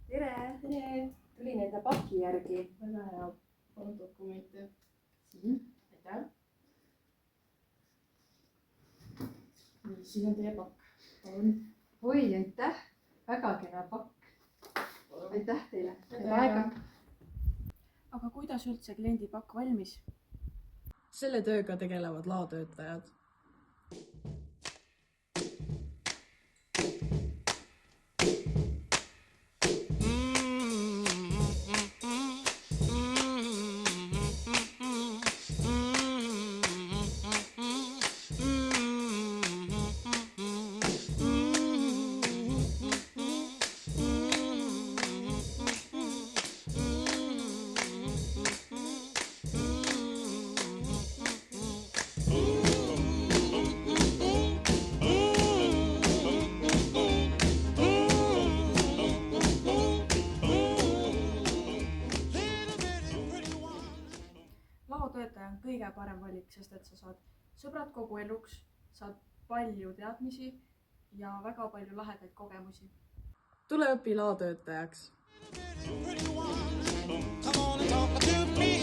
Tere! Tere! Tulin enda paki järgi. Väga hea. Palun dokumente. Siin. Aitäh. Nii, siin on teie pakk. Palun. Oi, aitäh! Väga kena pakk. Aitäh teile. Tere aega. Aga kuidas üldse kliendi pakk valmis? Selle tööga tegelevad laotöötajad. Laotöötaja on kõige parem valik, sest et sa saad sõbrad kogu eluks, saad palju teadmisi ja väga palju lahedaid kogemusi. Tule õpi laotöötajaks. Come on and talk to me.